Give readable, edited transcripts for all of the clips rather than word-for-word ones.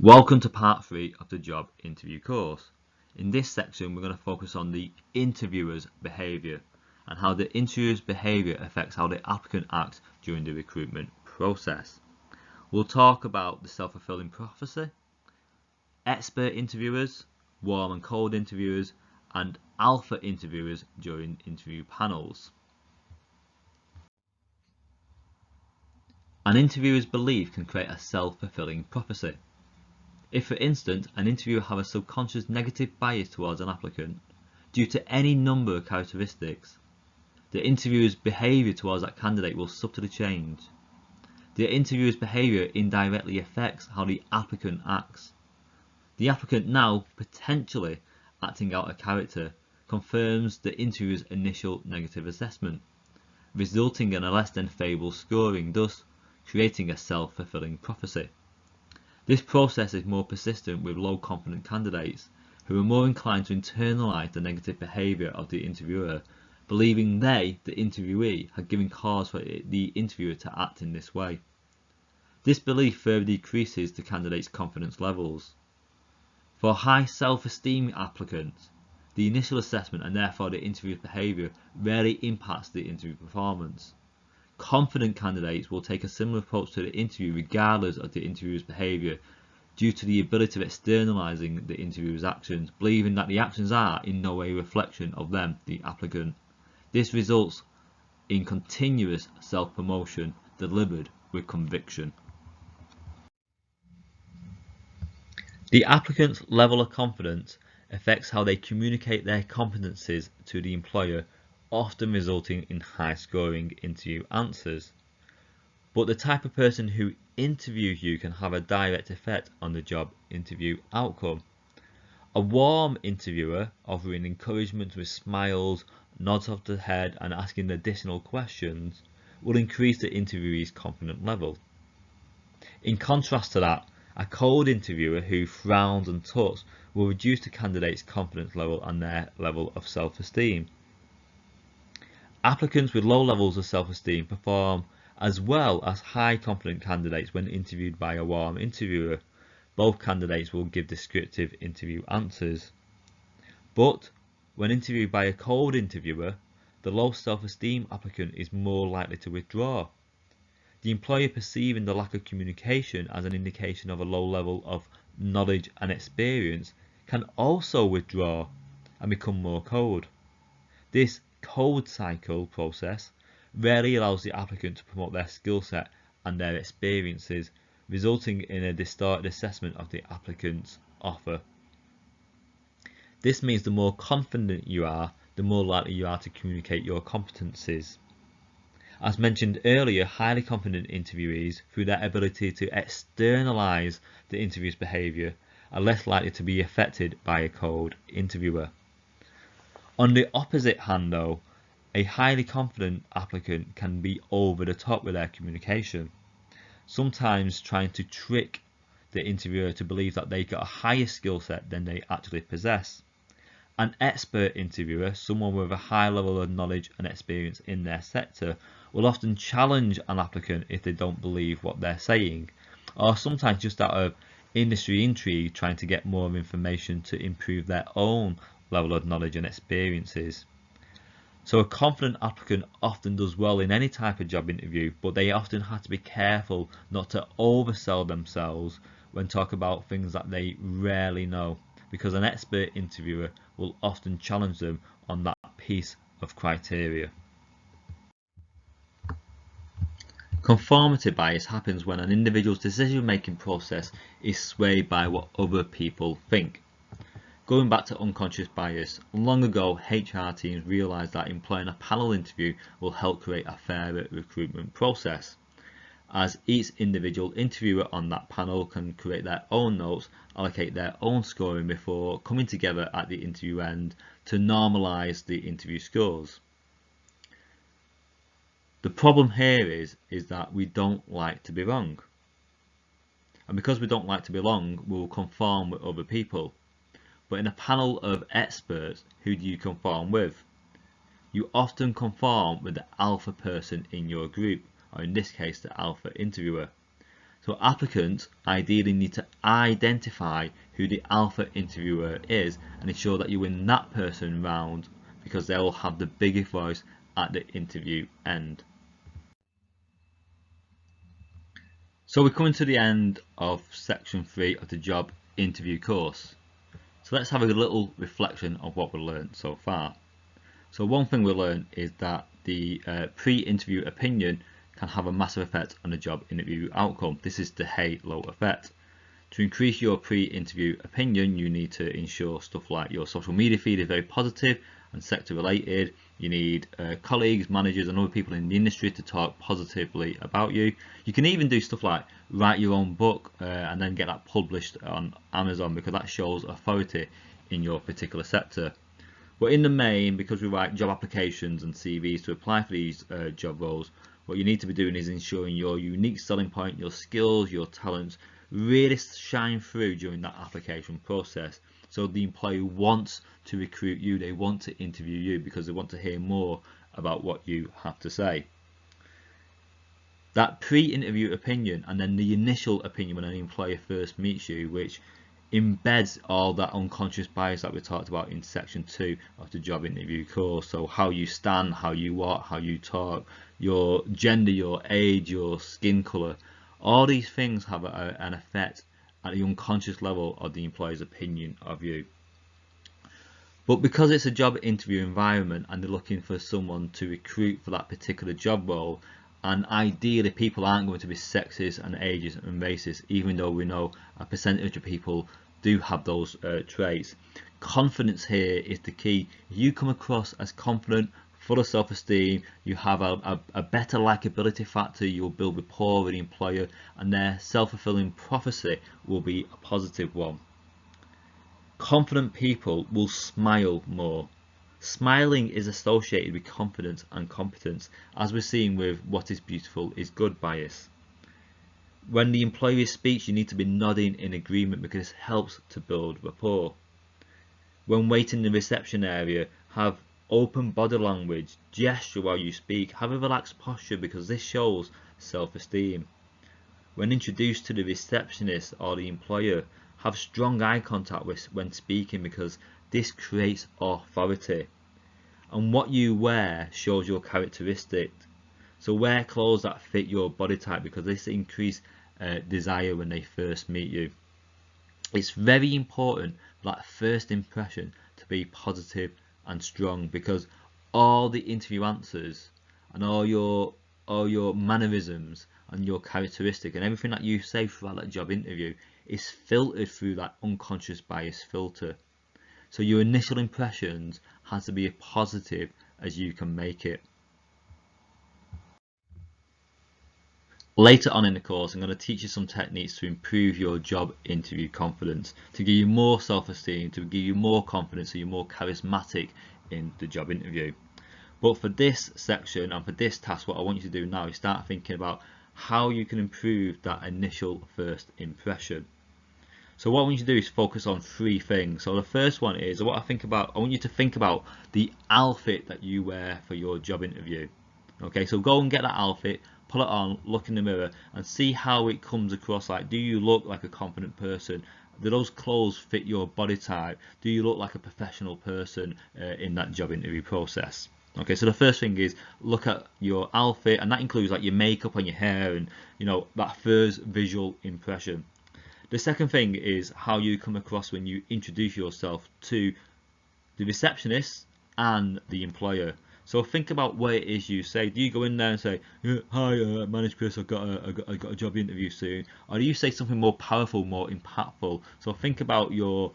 Welcome to part 3 of the job interview course. In this section we're going to focus on the interviewer's behaviour and how the interviewer's behaviour affects how the applicant acts during the recruitment process. We'll talk about the self-fulfilling prophecy, expert interviewers, warm and cold interviewers, and alpha interviewers during interview panels. An interviewer's belief can create a self-fulfilling prophecy. If, for instance, an interviewer has a subconscious negative bias towards an applicant due to any number of characteristics, the interviewer's behaviour towards that candidate will subtly change. The interviewer's behaviour indirectly affects how the applicant acts. The applicant, now potentially acting out a character, confirms the interviewer's initial negative assessment, resulting in a less than favourable scoring, thus creating a self-fulfilling prophecy. This process is more persistent with low confident candidates who are more inclined to internalise the negative behaviour of the interviewer, believing they, the interviewee, had given cause for the interviewer to act in this way. This belief further decreases the candidate's confidence levels. For high self-esteem applicants, the initial assessment and therefore the interviewer's behaviour rarely impacts the interview performance. Confident candidates will take a similar approach to the interview regardless of the interviewer's behaviour due to the ability of externalising the interviewer's actions, believing that the actions are in no way a reflection of them, the applicant. This results in continuous self-promotion delivered with conviction. The applicant's level of confidence affects how they communicate their competencies to the employer, often resulting in high-scoring interview answers. But the type of person who interviews you can have a direct effect on the job interview outcome. A warm interviewer offering encouragement with smiles, nods of the head and asking additional questions will increase the interviewee's confidence level. In contrast to that, a cold interviewer who frowns and talks will reduce the candidate's confidence level and their level of self-esteem. Applicants with low levels of self-esteem perform as well as high confident candidates when interviewed by a warm interviewer. Both candidates will give descriptive interview answers. But when interviewed by a cold interviewer, the low self-esteem applicant is more likely to withdraw. The employer, perceiving the lack of communication as an indication of a low level of knowledge and experience, can also withdraw and become more cold. This cold cycle process rarely allows the applicant to promote their skill set and their experiences, resulting in a distorted assessment of the applicant's offer. This means the more confident you are, the more likely you are to communicate your competencies. As mentioned earlier, highly confident interviewees, through their ability to externalise the interview's behaviour, are less likely to be affected by a cold interviewer. On the opposite hand though, a highly confident applicant can be over the top with their communication, sometimes trying to trick the interviewer to believe that they got a higher skill set than they actually possess. An expert interviewer, someone with a high level of knowledge and experience in their sector, will often challenge an applicant if they don't believe what they're saying, or sometimes just out of industry intrigue trying to get more information to improve their own level of knowledge and experiences. So a confident applicant often does well in any type of job interview, but they often have to be careful not to oversell themselves when talking about things that they rarely know, because an expert interviewer will often challenge them on that piece of criteria. Conformity bias happens when an individual's decision-making process is swayed by what other people think. Going back to unconscious bias, long ago HR teams realised that employing a panel interview will help create a fairer recruitment process, as each individual interviewer on that panel can create their own notes, allocate their own scoring before coming together at the interview end to normalise the interview scores. The problem here is that we don't like to be wrong, and because we don't like to be wrong, we will conform with other people. But in a panel of experts, who do you conform with? You often conform with the alpha person in your group, or in this case the alpha interviewer. So applicants ideally need to identify who the alpha interviewer is and ensure that you win that person round, because they will have the biggest voice at the interview end. So we're coming to the end of section 3 of the job interview course. So let's have a little reflection of what we've learned so far. So one thing we learned is that the pre-interview opinion can have a massive effect on the job interview outcome. This is the halo effect. To increase your pre-interview opinion, you need to ensure stuff like your social media feed is very positive and sector related. You need colleagues, managers and other people in the industry to talk positively about you. You can even do stuff like write your own book and then get that published on Amazon, because that shows authority in your particular sector. But in the main, because we write job applications and CVs to apply for these job roles, what you need to be doing is ensuring your unique selling point, your skills, your talents really shine through during that application process. So the employer wants to recruit you, they want to interview you because they want to hear more about what you have to say. That pre-interview opinion and then the initial opinion when an employer first meets you, which embeds all that unconscious bias that we talked about in section 2 of the job interview course. So how you stand, how you walk, how you talk, your gender, your age, your skin colour, all these things have an effect at the unconscious level of the employer's opinion of you. But because it's a job interview environment and they're looking for someone to recruit for that particular job role, and ideally people aren't going to be sexist and ageist and racist, even though we know a percentage of people do have those traits. Confidence here is the key. If you come across as confident, full of self-esteem, you have a better likability factor, you'll build rapport with the employer, and their self-fulfilling prophecy will be a positive one. Confident people will smile more. Smiling is associated with confidence and competence, as we're seeing with what is beautiful is good bias. When the employer speaks, you need to be nodding in agreement because it helps to build rapport. When waiting in the reception area, have open body language, gesture while you speak, have a relaxed posture because this shows self-esteem. When introduced to the receptionist or the employer, have strong eye contact when speaking because this creates authority. And what you wear shows your characteristics. So wear clothes that fit your body type because this increases desire when they first meet you. It's very important for that first impression to be positive and strong, because all the interview answers and all your mannerisms and your characteristic and everything that you say throughout that job interview is filtered through that unconscious bias filter. So your initial impressions has to be as positive as you can make it. Later on in the course, I'm going to teach you some techniques to improve your job interview confidence, to give you more self-esteem, to give you more confidence so you're more charismatic in the job interview. But for this section and for this task, what I want you to do now is start thinking about how you can improve that initial first impression. So what I want you to do is focus on 3 things. So the first one is, I want you to think about the outfit that you wear for your job interview. Okay, so go and get that outfit, pull it on, look in the mirror and see how it comes across. Like, do you look like a confident person? Do those clothes fit your body type? Do you look like a professional person in that job interview process? Okay, so the first thing is look at your outfit, and that includes like your makeup and your hair and that first visual impression. The second thing is how you come across when you introduce yourself to the receptionist and the employer. So think about what it is you say. Do you go in there and say, "Hi, my name's Chris. I got a job interview soon," or do you say something more powerful, more impactful? So think about your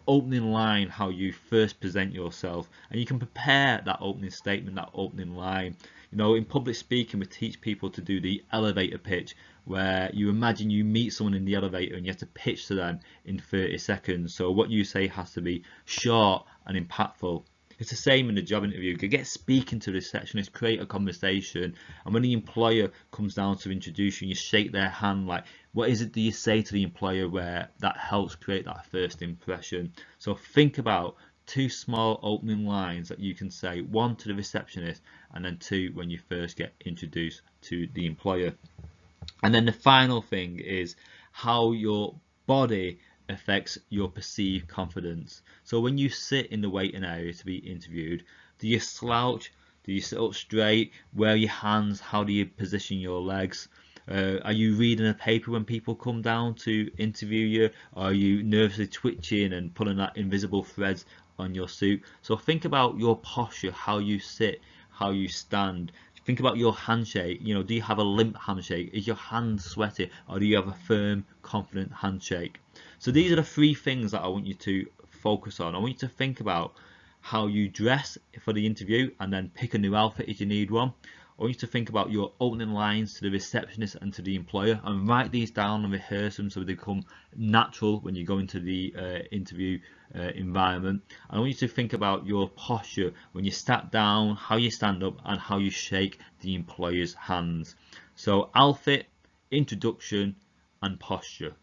opening line, how you first present yourself, and you can prepare that opening statement, that opening line. In public speaking, we teach people to do the elevator pitch, where you imagine you meet someone in the elevator and you have to pitch to them in 30 seconds. So what you say has to be short and impactful. It's the same in the job interview. You get speaking to the receptionist, create a conversation, and when the employer comes down to introduce you, you shake their hand. Like, what is it do you say to the employer where that helps create that first impression? So think about 2 small opening lines that you can say, 1 to the receptionist and then 2 when you first get introduced to the employer. And then the final thing is how your body affects your perceived confidence. So when you sit in the waiting area to be interviewed, do you slouch? Do you sit up straight? Where are your hands? How do you position your legs? Are you reading a paper when people come down to interview you? Are you nervously twitching and pulling that invisible threads on your suit? So think about your posture, how you sit, how you stand. Think about your handshake. You know, do you have a limp handshake? Is your hand sweaty, or do you have a firm, confident handshake? So these are the three things that I want you to focus on. I want you to think about how you dress for the interview, and then pick a new outfit if you need one. I want you to think about your opening lines to the receptionist and to the employer, and write these down and rehearse them so they become natural when you go into the interview environment. And I want you to think about your posture when you sat down, how you stand up, and how you shake the employer's hands. So outfit, introduction, and posture.